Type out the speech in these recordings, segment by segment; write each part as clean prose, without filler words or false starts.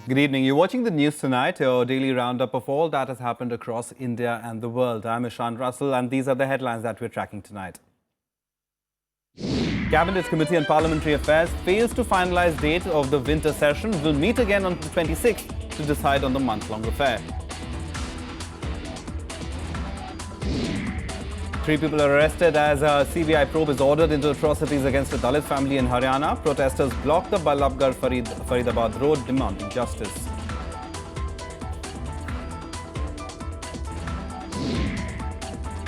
Good evening. You're watching the news tonight, your daily roundup of all that has happened across India and the world. I'm Ishan Russell, and these are the headlines that we're tracking tonight. Cabinet Committee on Parliamentary Affairs fails to finalise date of the winter session. Will meet again on the 26th to decide on the month-long affair. 3 people are arrested as a CBI probe is ordered into atrocities against a Dalit family in Haryana. Protesters blocked the Faridabad road demanding justice.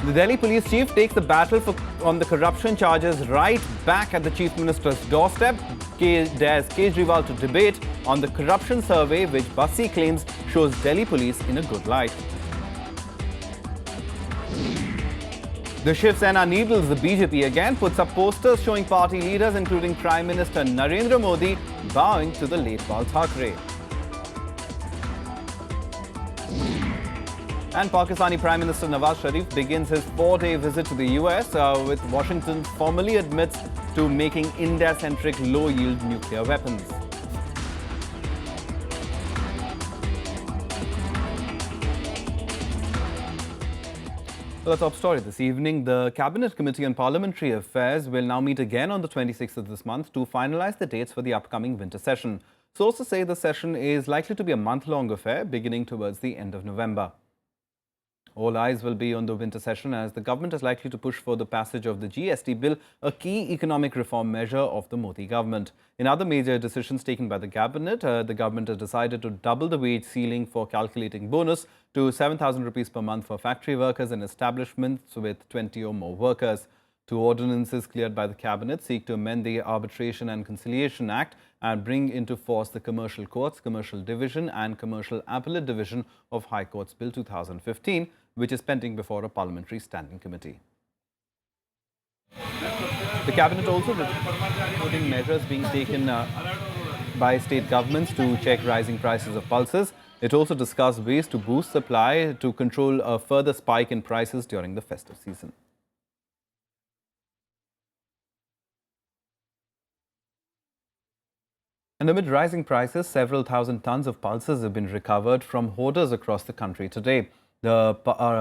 The Delhi police chief takes the battle on the corruption charges right back at the chief minister's doorstep. Dares Kejriwal to debate on the corruption survey which Bassi claims shows Delhi police in a good light. The Shiv Sena needles the BJP again, puts up posters showing party leaders including Prime Minister Narendra Modi bowing to the late Bal Thackeray. And Pakistani Prime Minister Nawaz Sharif begins his 4-day visit to the US with Washington formally admits to making India-centric low-yield nuclear weapons. The top story this evening, the Cabinet Committee on Parliamentary Affairs will now meet again on the 26th of this month to finalise the dates for the upcoming winter session. Sources say the session is likely to be a month-long affair beginning towards the end of November. All eyes will be on the winter session as the government is likely to push for the passage of the GST bill, a key economic reform measure of the Modi government. In other major decisions taken by the cabinet, the government has decided to double the wage ceiling for calculating bonus to 7,000 rupees per month for factory workers and establishments with 20 or more workers. 2 ordinances cleared by the cabinet seek to amend the Arbitration and Conciliation Act and bring into force the Commercial Courts, Commercial Division and Commercial Appellate Division of High Courts Bill 2015, which is pending before a parliamentary standing committee. The cabinet also including measures being taken by state governments to check rising prices of pulses. It also discussed ways to boost supply to control a further spike in prices during the festive season. And amid rising prices, several thousand tons of pulses have been recovered from hoarders across the country today. The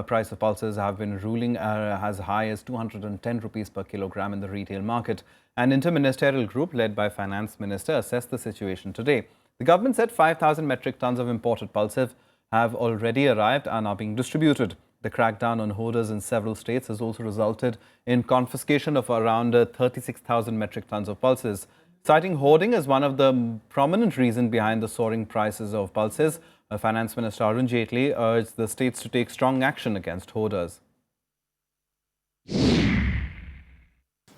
price of pulses have been ruling as high as 210 rupees per kilogram in the retail market. An interministerial group led by Finance Minister assessed the situation today. The government said 5,000 metric tons of imported pulses have already arrived and are being distributed. The crackdown on hoarders in several states has also resulted in confiscation of around 36,000 metric tons of pulses. Citing hoarding as one of the prominent reasons behind the soaring prices of pulses, Finance Minister Arun Jaitley urged the states to take strong action against hoarders.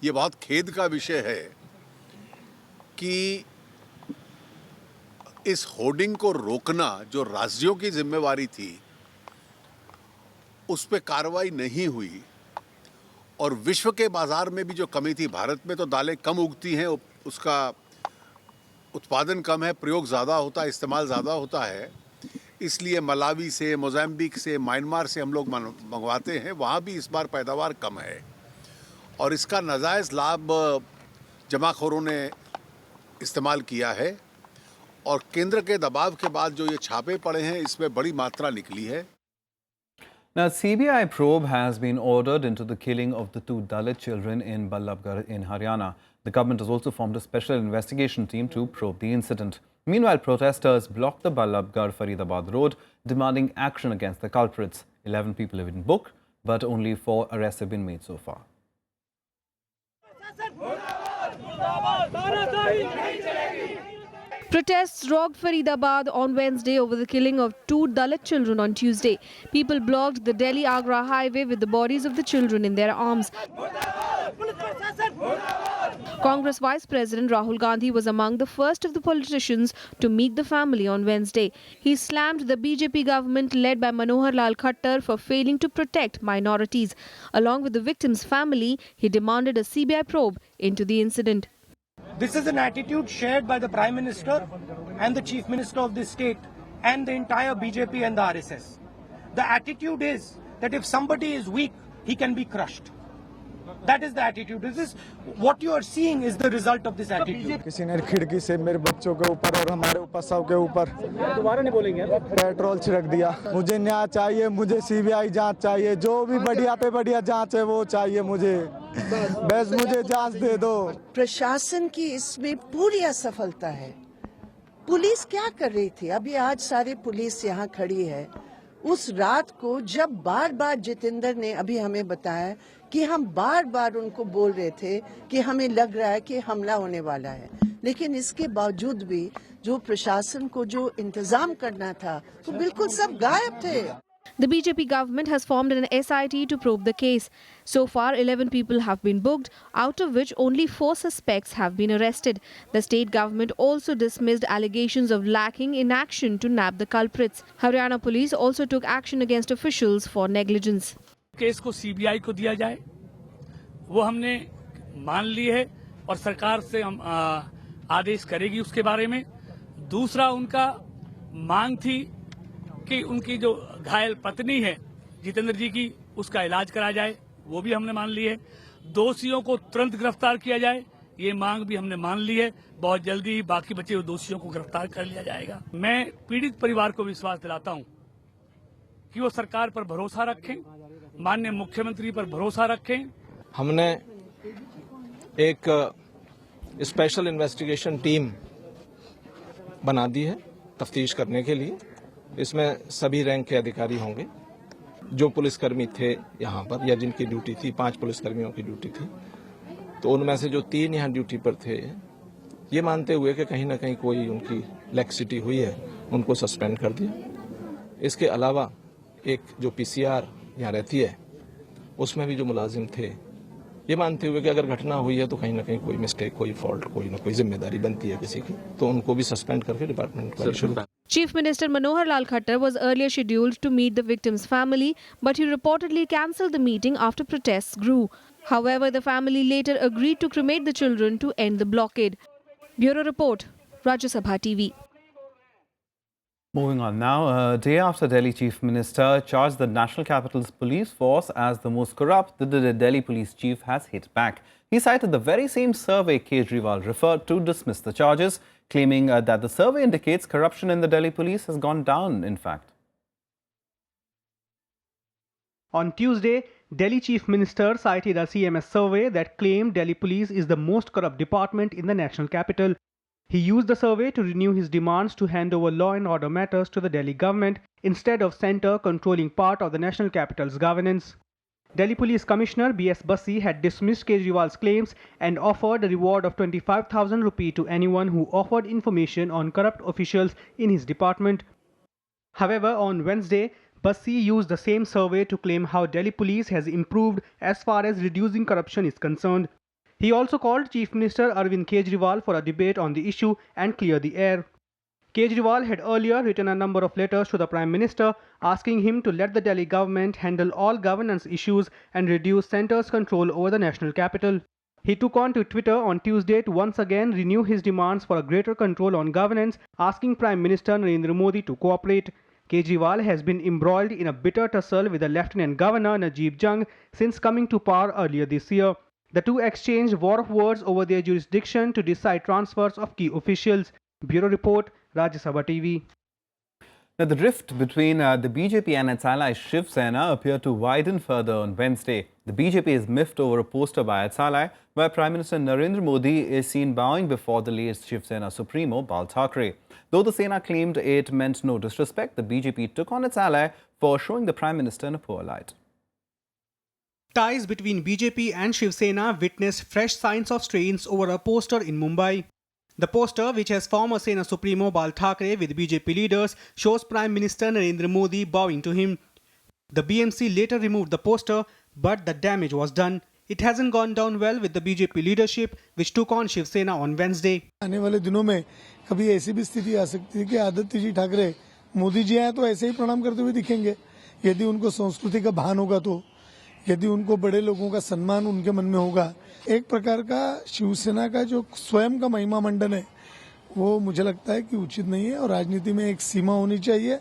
ये बहुत खेद का विषय है कि इस hoarding को रोकना जो राज्यों की जिम्मेवारी थी उस पे कार्रवाई नहीं हुई और विश्व के बाजार में भी जो कमी थी, भारत में तो दालें कम उगती हैं, उसका उत्पादन कम है, प्रयोग ज़्यादा होता है, इस्तेमाल ज़्यादा होता है, इसलिए मलावी से, मोज़ाम्बिक से, म्यांमार से हम लोग मंगवाते हैं, वहाँ भी इस बार पैदावार कम है और इसका नाजायज़ लाभ जमाखोरों ने इस्तेमाल किया है और केंद्र के दबाव के बाद जो ये छापे पड़े हैं इसमें बड़ी मात्रा निकली है. Now, CBI probe has been ordered into the killing of the 2 Dalit children in Ballabgarh in Haryana. The government has also formed a special investigation team to probe the incident. Meanwhile, protesters blocked the Ballabgarh Faridabad road, demanding action against the culprits. 11 people have been booked, but only 4 arrests have been made so far. Protests rocked Faridabad on Wednesday over the killing of 2 Dalit children on Tuesday. People blocked the Delhi-Agra highway with the bodies of the children in their arms. Congress Vice President Rahul Gandhi was among the first of the politicians to meet the family on Wednesday. He slammed the BJP government led by Manohar Lal Khattar for failing to protect minorities. Along with the victim's family, he demanded a CBI probe into the incident. This is an attitude shared by the Prime Minister and the Chief Minister of this state and the entire BJP and the RSS. The attitude is that if somebody is weak, he can be crushed. That is the attitude. This is what you are seeing is the result of this attitude. किसी ने खिड़की से मेरे बच्चों के ऊपर और हमारे ऊपर सबके ऊपर दोबारा नहीं बोलेंगे पेट्रोल छिड़क दिया। मुझे न्याय चाहिए, मुझे सीबीआई जांच चाहिए, जो भी बढ़िया पे बढ़िया जांच है वो चाहिए मुझे, बस मुझे जांच दे दो। प्रशासन की इसमें पूरी असफलता है। पुलिस क्या कर रही थी? अभी आज सारी पुलिस यहाँ खड़ी है। उस रात को जब बार बार जितेंद्र ने अभी हमें बताया कि हम बार बार उनको बोल रहे थे कि हमें लग रहा है कि हमला होने वाला है, लेकिन इसके बावजूद भी जो प्रशासन को जो इंतजाम करना था तो बिल्कुल सब गायब थे। The BJP government has formed an SIT to probe the case. So far, 11 people have been booked, out of which only 4 suspects have been arrested. The state government also dismissed allegations of lacking in action to nab the culprits. Haryana police also took action against officials for negligence. Case को CBI को दिया जाए, वो हमने मान ली है और सरकार से हम आदेश करेगी उसके बारे में। दूसरा, उनका मांग थी कि उनकी जो घायल पत्नी है जितेंद्र जी की, उसका इलाज करा जाए, वो भी हमने मान ली है। दोषियों को तुरंत गिरफ्तार किया जाए, ये मांग भी हमने मान ली है। बहुत जल्दी ही बाकी बचे हुए दोषियों को गिरफ्तार कर लिया जाएगा। मैं पीड़ित परिवार को विश्वास दिलाता हूं कि वो सरकार पर भरोसा रखें, माननीय मुख्यमंत्री पर भरोसा रखें। हमने एक स्पेशल इन्वेस्टिगेशन टीम बना दी है तफ्तीश करने के लिए। इसमें सभी रैंक के अधिकारी होंगे। जो पुलिसकर्मी थे यहाँ पर या जिनकी ड्यूटी थी, 5 पुलिसकर्मियों की ड्यूटी थी, तो उनमें से जो 3 यहाँ ड्यूटी पर थे, ये मानते हुए कि कहीं ना कहीं कोई उनकी लैक्सिटी हुई है, उनको सस्पेंड कर दिया। इसके अलावा एक जो पीसीआर यहाँ रहती है, उसमें भी जो मुलाजिम थे, ये मानते हुए कि अगर घटना हुई है तो कहीं ना कहीं कोई मिस्टेक, कोई फॉल्ट, कोई ना कोई जिम्मेदारी बनती है किसी की, तो उनको भी सस्पेंड करके डिपार्टमेंट को शुरू। Chief Minister Manohar Lal Khattar was earlier scheduled to meet the victim's family, but he reportedly cancelled the meeting after protests grew. However, the family later agreed to cremate the children to end the blockade. Bureau Report, Rajya Sabha TV. Moving on now, a day after Delhi Chief Minister charged the National Capital's police force as the most corrupt, the Delhi police chief has hit back. He cited the very same survey Kejriwal referred to dismiss the charges, claiming that the survey indicates corruption in the Delhi police has gone down, in fact. On Tuesday, Delhi Chief Minister cited a CMS survey that claimed Delhi police is the most corrupt department in the national capital. He used the survey to renew his demands to hand over law and order matters to the Delhi government instead of centre controlling part of the national capital's governance. Delhi Police Commissioner B.S. Bassi had dismissed Kejriwal's claims and offered a reward of 25,000 rupees to anyone who offered information on corrupt officials in his department. However, on Wednesday, Bassi used the same survey to claim how Delhi police has improved as far as reducing corruption is concerned. He also called Chief Minister Arvind Kejriwal for a debate on the issue and clear the air. Kejriwal had earlier written a number of letters to the Prime Minister asking him to let the Delhi government handle all governance issues and reduce centre's control over the national capital. He took on to Twitter on Tuesday to once again renew his demands for a greater control on governance, asking Prime Minister Narendra Modi to cooperate. Kejriwal has been embroiled in a bitter tussle with the Lieutenant Governor Najib Jung since coming to power earlier this year. The two exchanged war of words over their jurisdiction to decide transfers of key officials. Bureau Report, Rajya Sabha TV. Now, the rift between the BJP and its ally Shiv Sena appeared to widen further on Wednesday. The BJP is miffed over a poster by its ally, where Prime Minister Narendra Modi is seen bowing before the late Shiv Sena Supremo Bal Thackeray. Though the Sena claimed it meant no disrespect, the BJP took on its ally for showing the Prime Minister in a poor light. Ties between BJP and Shiv Sena witnessed fresh signs of strains over a poster in Mumbai. The poster, which has former Sena Supremo Bal Thackeray with BJP leaders, shows Prime Minister Narendra Modi bowing to him. The BMC later removed the poster, but the damage was done. It hasn't gone down well with the BJP leadership, which took on Shiv Sena on Wednesday. आने वाले दिनों में कभी ऐसी भी स्थिति आ सकती है कि आदित्य जी ठाकरे मोदी जी आए तो ऐसे ही प्रणाम करते हुए दिखेंगे। यदि उनको संस्कृति का भान होगा तो, यदि उनको बड़े लोगों का सम्मान उनके मन में होगा, एक प्रकार का शिवसेना का जो स्वयं का महिमा मंडन है, वो मुझे लगता है कि उचित नहीं है और राजनीति में एक सीमा होनी चाहिए।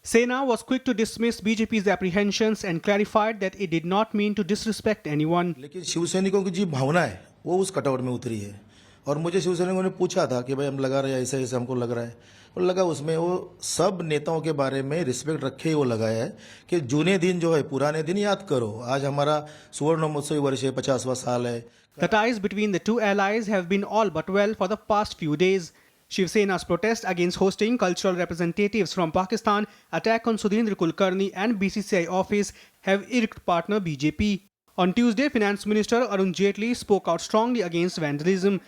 Sena was quick to dismiss BJP's apprehensions and clarified that it did not mean to disrespect anyone. लेकिन शिवसैनिकों की जी भावना है वो उस कटआउट में उतरी है और मुझे शिवसैनिकों ने पूछा था कि भाई हम लगा रहे हैं ऐसे ऐसे हमको लग रहा है और लगा उसमें वो सब नेताओं के बारे में रिस्पेक्ट रखे ही वो लगाया है कि जूने दिन जो है पुराने दिन याद करो आज हमारा स्वर्ण महोत्सवी वर्ष है 50वां साल है. The ties between the two allies have been all but well for the past few days. Shiv Sena's protest against hosting cultural representatives from Pakistan, attack on Sudhindra Kulkarni and BCCI office have irked partner BJP. On Tuesday, Finance Minister Arun Jaitley spoke out strongly against vandalism.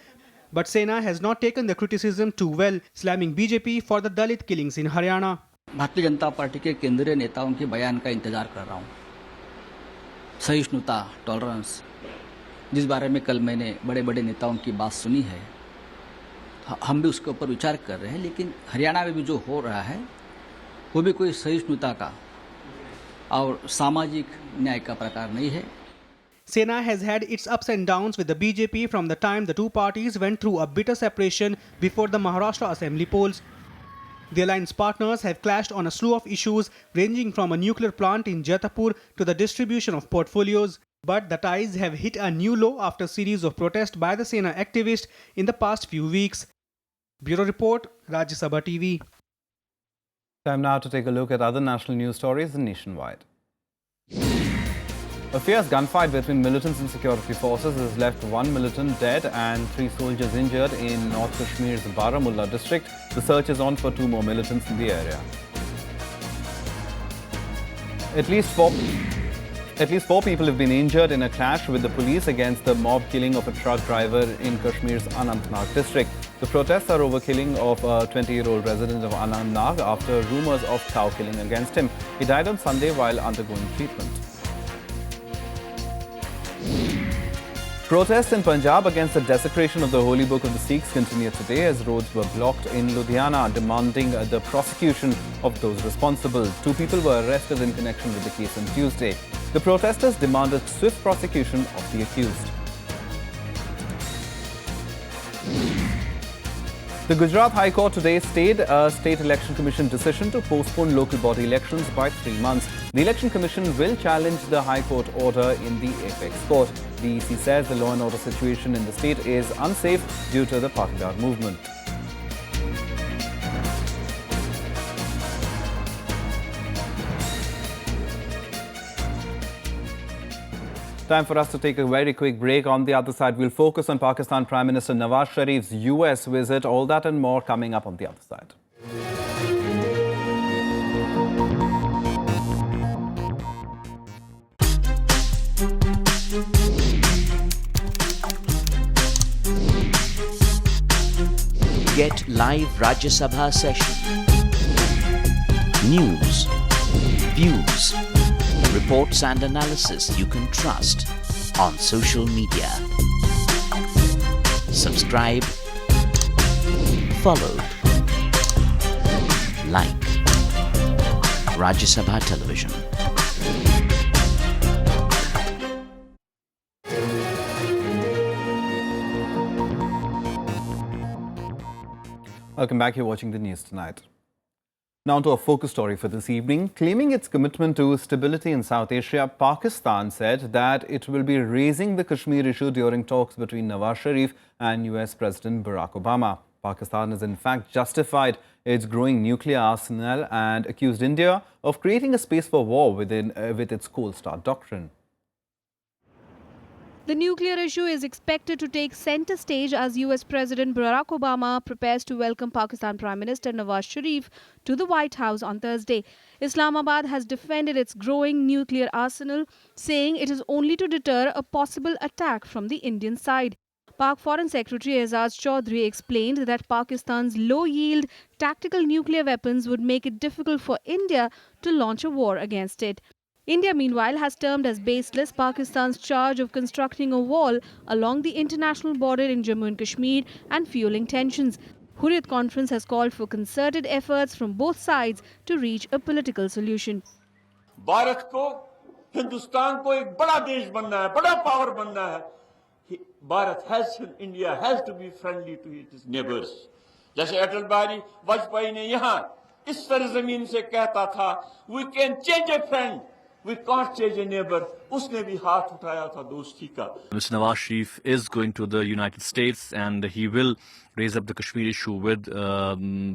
But Sena has not taken the criticism too well, slamming BJP for the Dalit killings in Haryana. Bharatiya Janata party के केंद्रीय नेताओं के बयान का इंतजार कर रहा हूँ. सहिष्णुता, टॉलरेंस, जिस बारे में कल मैंने बड़े बड़े नेताओं की बात सुनी है, हम भी उसके ऊपर विचार कर रहे हैं. लेकिन हरियाणा में भी जो हो रहा है वो भी कोई सहिष्णुता का और सामाजिक न्याय का प्रकार नहीं है. Sena has had its ups and downs with the BJP from the time the two parties went through a bitter separation before the Maharashtra Assembly polls. The alliance partners have clashed on a slew of issues ranging from a nuclear plant in Jatapur to the distribution of portfolios. But the ties have hit a new low after a series of protests by the Sena activists in the past few weeks. Bureau Report, Rajya Sabha TV. Time now to take a look at other national news stories nationwide. A fierce gunfight between militants and security forces has left one militant dead and 3 soldiers injured in North Kashmir's Baramulla district. The search is on for 2 more militants in the area. At least four people have been injured in a clash with the police against the mob killing of a truck driver in Kashmir's Anantnag district. The protests are over killing of a 20-year-old resident of Anantnag after rumours of cow killing against him. He died on Sunday while undergoing treatment. Protests in Punjab against the desecration of the holy book of the Sikhs continue today as roads were blocked in Ludhiana, demanding the prosecution of those responsible. 2 people were arrested in connection with the case on Tuesday. The protesters demanded swift prosecution of the accused. The Gujarat High Court today stayed a State Election Commission decision to postpone local body elections by 3 months. The Election Commission will challenge the High Court order in the Apex Court. The EC says the law and order situation in the state is unsafe due to the Patidar movement. Time for us to take a very quick break. On the other side, we'll focus on Pakistan Prime Minister Nawaz Sharif's US visit. All that and more coming up on the other side. Get live Rajya Sabha session. News, views, reports and analysis you can trust on social media. Subscribe, follow, like Rajya Sabha Television. Welcome back. You're watching the news tonight. Now to a focus story for this evening. Claiming its commitment to stability in South Asia, Pakistan said that it will be raising the Kashmir issue during talks between Nawaz Sharif and US President Barack Obama. Pakistan has in fact justified its growing nuclear arsenal and accused India of creating a space for war with its Cold Start doctrine. The nuclear issue is expected to take center stage as US President Barack Obama prepares to welcome Pakistan Prime Minister Nawaz Sharif to the White House on Thursday. Islamabad has defended its growing nuclear arsenal, saying it is only to deter a possible attack from the Indian side. Pak Foreign Secretary Azaz Chaudhry explained that Pakistan's low-yield tactical nuclear weapons would make it difficult for India to launch a war against it. India, meanwhile, has termed as baseless Pakistan's charge of constructing a wall along the international border in Jammu and Kashmir and fueling tensions. Hurriyat Conference has called for concerted efforts from both sides to reach a political solution. Bharat को हिंदुस्तान को एक बड़ा देश बनना है, बड़ा power बनना है. India has to be friendly to its neighbors. जैसे अटल बिहारी वाजपेयी ने यहाँ इस सरजमीन से कहता था we can change a friend we can't change a neighbour, उसने भी हाथ उठाया था दोस्ती का. Mr. Nawaz Sharif is going to the United States and he will raise up the Kashmir issue with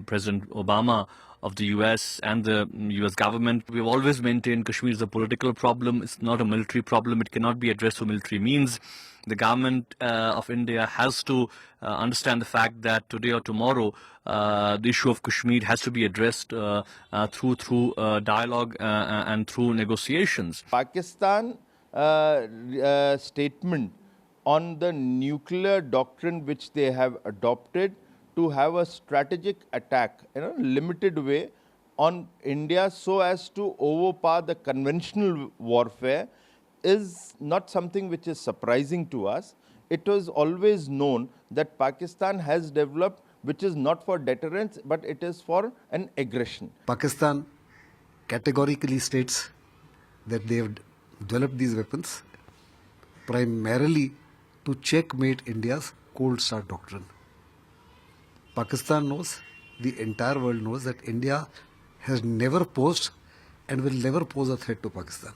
President Obama of the US and the US government. We've always maintained Kashmir is a political problem. It's not a military problem. It cannot be addressed through military means. The government of India has to understand the fact that today or tomorrow the issue of Kashmir has to be addressed through dialogue and through negotiations. Pakistan statement on the nuclear doctrine which they have adopted to have a strategic attack in a limited way on India so as to overpower the conventional warfare is not something which is surprising to us. It was always known that Pakistan has developed, which is not for deterrence, but it is for an aggression. Pakistan categorically states that they have developed these weapons primarily to checkmate India's cold start doctrine. Pakistan knows, the entire world knows that India has never posed and will never pose a threat to Pakistan.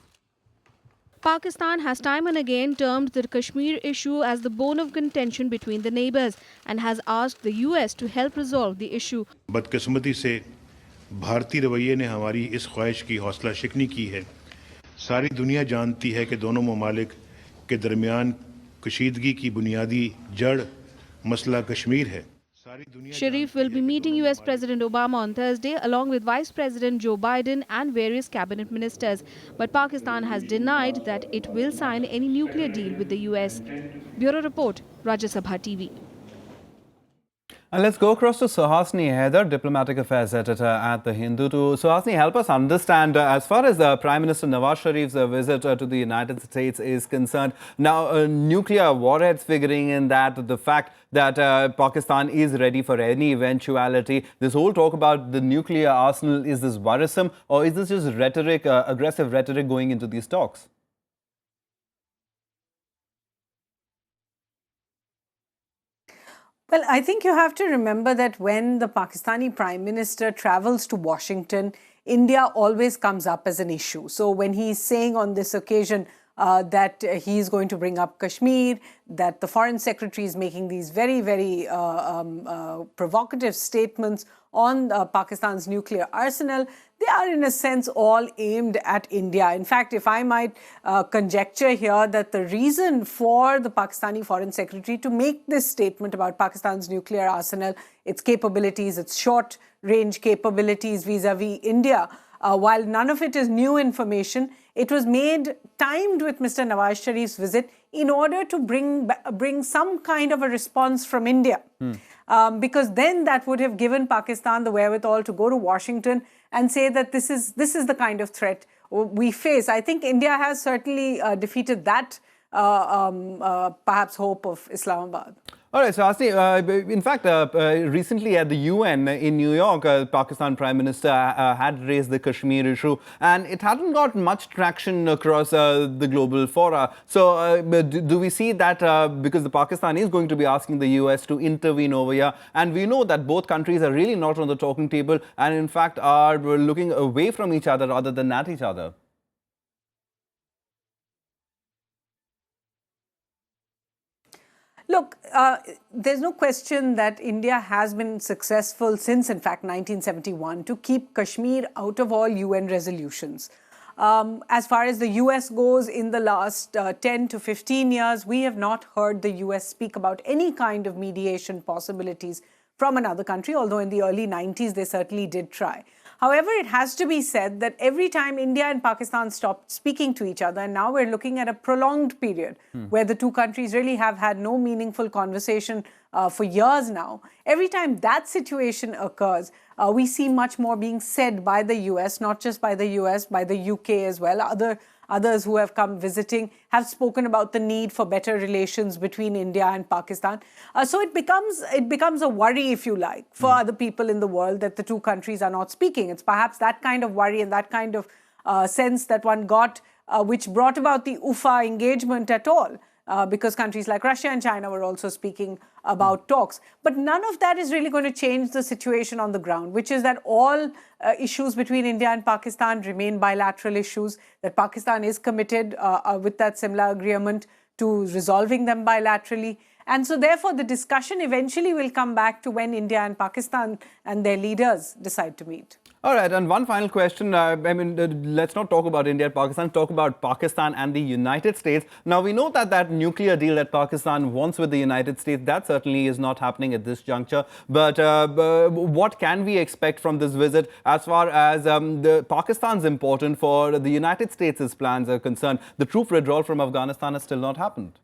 Pakistan has time and again termed the Kashmir issue as the bone of contention between the neighbours and has asked the US to help resolve the issue. बदकिस्मती से भारतीय रवैये ने हमारी इस ख्वाहिश की हौसला शिकनी की है. सारी दुनिया जानती है कि दोनों ममालिक के दरमियान कशीदगी की बुनियादी जड़ मसला कश्मीर है. Sharif will be meeting US President Obama on Thursday along with Vice President Joe Biden and various cabinet ministers. But Pakistan has denied that it will sign any nuclear deal with the US. Bureau Report, Rajya Sabha TV. And let's go across to Suhasini Haider, Diplomatic Affairs Editor at The Hindu. To Suhasini, help us understand, as far as Prime Minister Nawaz Sharif's visit to the United States is concerned, now nuclear warheads figuring in that, the fact that Pakistan is ready for any eventuality, this whole talk about the nuclear arsenal, is this worrisome or is this just rhetoric, aggressive rhetoric going into these talks? Well, I think you have to remember that when the Pakistani Prime Minister travels to Washington, India always comes up as an issue. So when he's saying on this occasion that he's going to bring up Kashmir, that the Foreign Secretary is making these very, very provocative statements on Pakistan's nuclear arsenal, they are in a sense all aimed at India. In fact, if I might conjecture here that the reason for the Pakistani Foreign Secretary to make this statement about Pakistan's nuclear arsenal, its capabilities, its short-range capabilities vis-a-vis India, while none of it is new information, it was made timed with Mr. Nawaz Sharif's visit in order to bring some kind of a response from India. Because then that would have given Pakistan the wherewithal to go to Washington and say that this is the kind of threat we face. I think India has certainly defeated that perhaps hope of Islamabad. All right, so Asni, in fact, recently at the UN in New York, Pakistan Prime Minister had raised the Kashmir issue, and it hadn't got much traction across the global fora. So do we see that because the Pakistan is going to be asking the US to intervene over here, and we know that both countries are really not on the talking table and in fact are looking away from each other rather than at each other? Look, there's no question that India has been successful since, in fact, 1971 to keep Kashmir out of all UN resolutions. As far as the US goes, in the last 10 to 15 years, we have not heard the US speak about any kind of mediation possibilities from another country, although in the early 90s they certainly did try. However, it has to be said that every time India and Pakistan stopped speaking to each other, and now we're looking at a prolonged period where the two countries really have had no meaningful conversation for years now. Every time that situation occurs, we see much more being said by the US, not just by the US, by the UK as well. Others who have come visiting have spoken about the need for better relations between India and Pakistan. So it becomes a worry, if you like, for other people in the world that the two countries are not speaking. It's perhaps that kind of worry and that kind of sense that one got which brought about the UFA engagement at all. because countries like Russia and China were also speaking about talks. But none of that is really going to change the situation on the ground, which is that all issues between India and Pakistan remain bilateral issues, that Pakistan is committed with that similar agreement to resolving them bilaterally. And so therefore the discussion eventually will come back to when India and Pakistan and their leaders decide to meet. All right, and one final question. Let's not talk about India and Pakistan, talk about Pakistan and the United States. Now, we know that that nuclear deal that Pakistan wants with the United States, that certainly is not happening at this juncture. But what can we expect from this visit as far as Pakistan's important for the United States' plans are concerned? The troop withdrawal from Afghanistan has still not happened.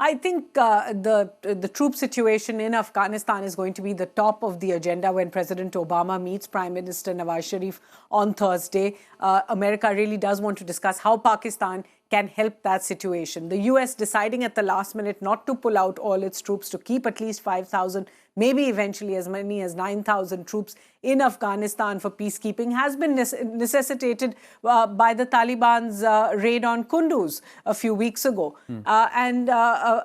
I think the troop situation in Afghanistan is going to be the top of the agenda when President Obama meets Prime Minister Nawaz Sharif on Thursday. America really does want to discuss how Pakistan can help that situation. The US deciding at the last minute not to pull out all its troops, to keep at least 5,000, maybe eventually as many as 9,000 troops in Afghanistan for peacekeeping has been necessitated by the Taliban's raid on Kunduz a few weeks ago. And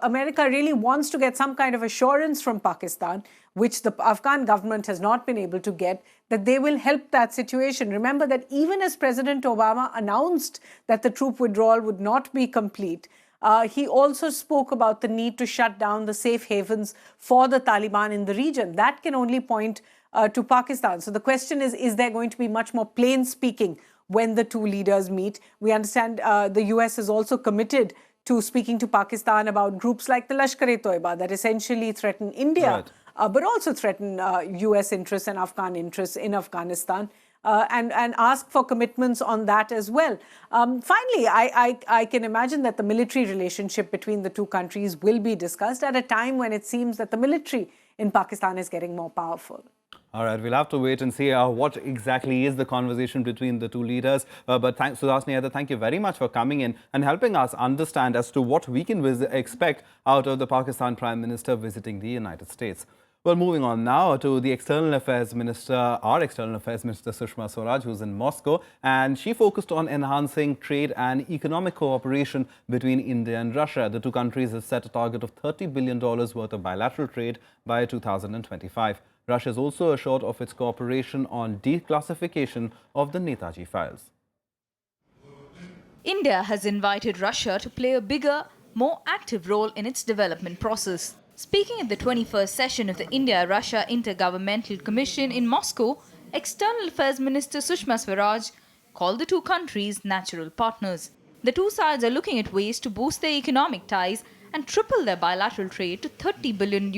America really wants to get some kind of assurance from Pakistan, which the Afghan government has not been able to get, that they will help that situation. Remember that even as President Obama announced that the troop withdrawal would not be complete, he also spoke about the need to shut down the safe havens for the Taliban in the region. That can only point to Pakistan. So the question is there going to be much more plain speaking when the two leaders meet? We understand the US is also committed to speaking to Pakistan about groups like the Lashkar-e-Toiba that essentially threaten India. Right. But also threaten US interests and Afghan interests in Afghanistan, and ask for commitments on that as well. Finally, I can imagine that the military relationship between the two countries will be discussed at a time when it seems that the military in Pakistan is getting more powerful. All right, we'll have to wait and see what exactly is the conversation between the two leaders. But thanks, Suhasini Yadav, thank you very much for coming in and helping us understand as to what we can expect out of the Pakistan Prime Minister visiting the United States. Well, moving on now to the External Affairs Minister, our External Affairs Minister Sushma Swaraj, who's in Moscow, and she focused on enhancing trade and economic cooperation between India and Russia. The two countries have set a target of $30 billion worth of bilateral trade by 2025. Russia is also assured of its cooperation on declassification of the Netaji files. India has invited Russia to play a bigger, more active role in its development process. Speaking at the 21st session of the India-Russia Intergovernmental Commission in Moscow, External Affairs Minister Sushma Swaraj called the two countries natural partners. The two sides are looking at ways to boost their economic ties and triple their bilateral trade to $30 billion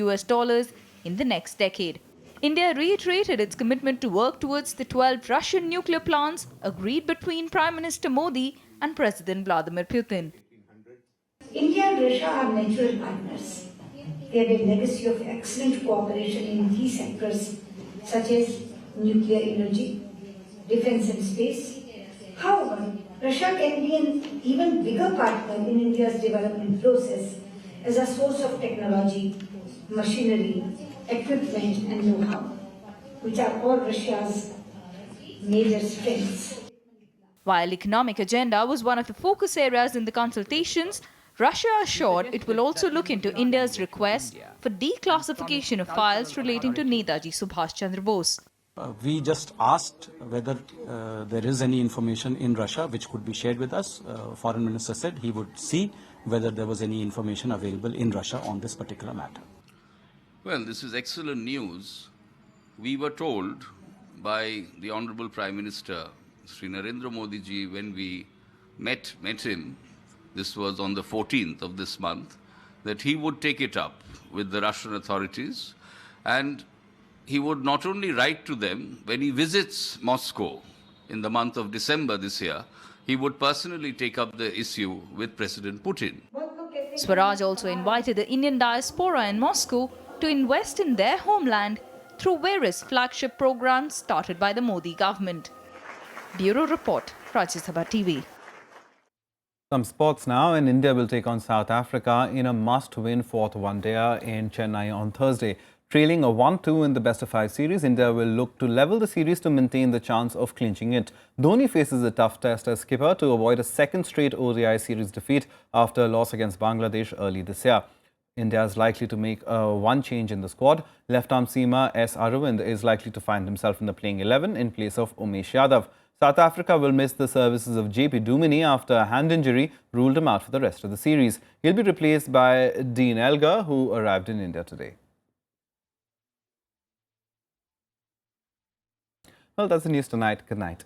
in the next decade. India reiterated its commitment to work towards the 12 Russian nuclear plants agreed between Prime Minister Modi and President Vladimir Putin. India and Russia are natural partners. They have a legacy of excellent cooperation in key sectors such as nuclear energy, defense and space. However, Russia can be an even bigger partner in India's development process as a source of technology, machinery, equipment and know-how, which are all Russia's major strengths. While economic agenda was one of the focus areas in the consultations, Russia assured it will also look into India's request for declassification of files relating to Netaji Subhash Chandra Bose. We just asked whether there is any information in Russia which could be shared with us. Foreign Minister said he would see whether there was any information available in Russia on this particular matter. Well, this is excellent news. We were told by the Honorable Prime Minister, Sri Narendra Modi ji, when we met him, this was on the 14th of this month, that he would take it up with the Russian authorities and he would not only write to them when he visits Moscow in the month of December this year, he would personally take up the issue with President Putin. Swaraj also invited the Indian diaspora in Moscow to invest in their homeland through various flagship programs started by the Modi government. Bureau Report, Rajya Sabha TV. Some sports now, and India will take on South Africa in a must-win fourth one-dayer in Chennai on Thursday. Trailing a 1-2 in the best-of-5 series, India will look to level the series to maintain the chance of clinching it. Dhoni faces a tough test as skipper to avoid a second straight ODI series defeat after a loss against Bangladesh early this year. India is likely to make one change in the squad. Left-arm seamer S. Aravind is likely to find himself in the playing 11 in place of Umesh Yadav. South Africa will miss the services of JP Duminy after a hand injury ruled him out for the rest of the series. He'll be replaced by Dean Elgar, who arrived in India today. Well, that's the news tonight. Good night.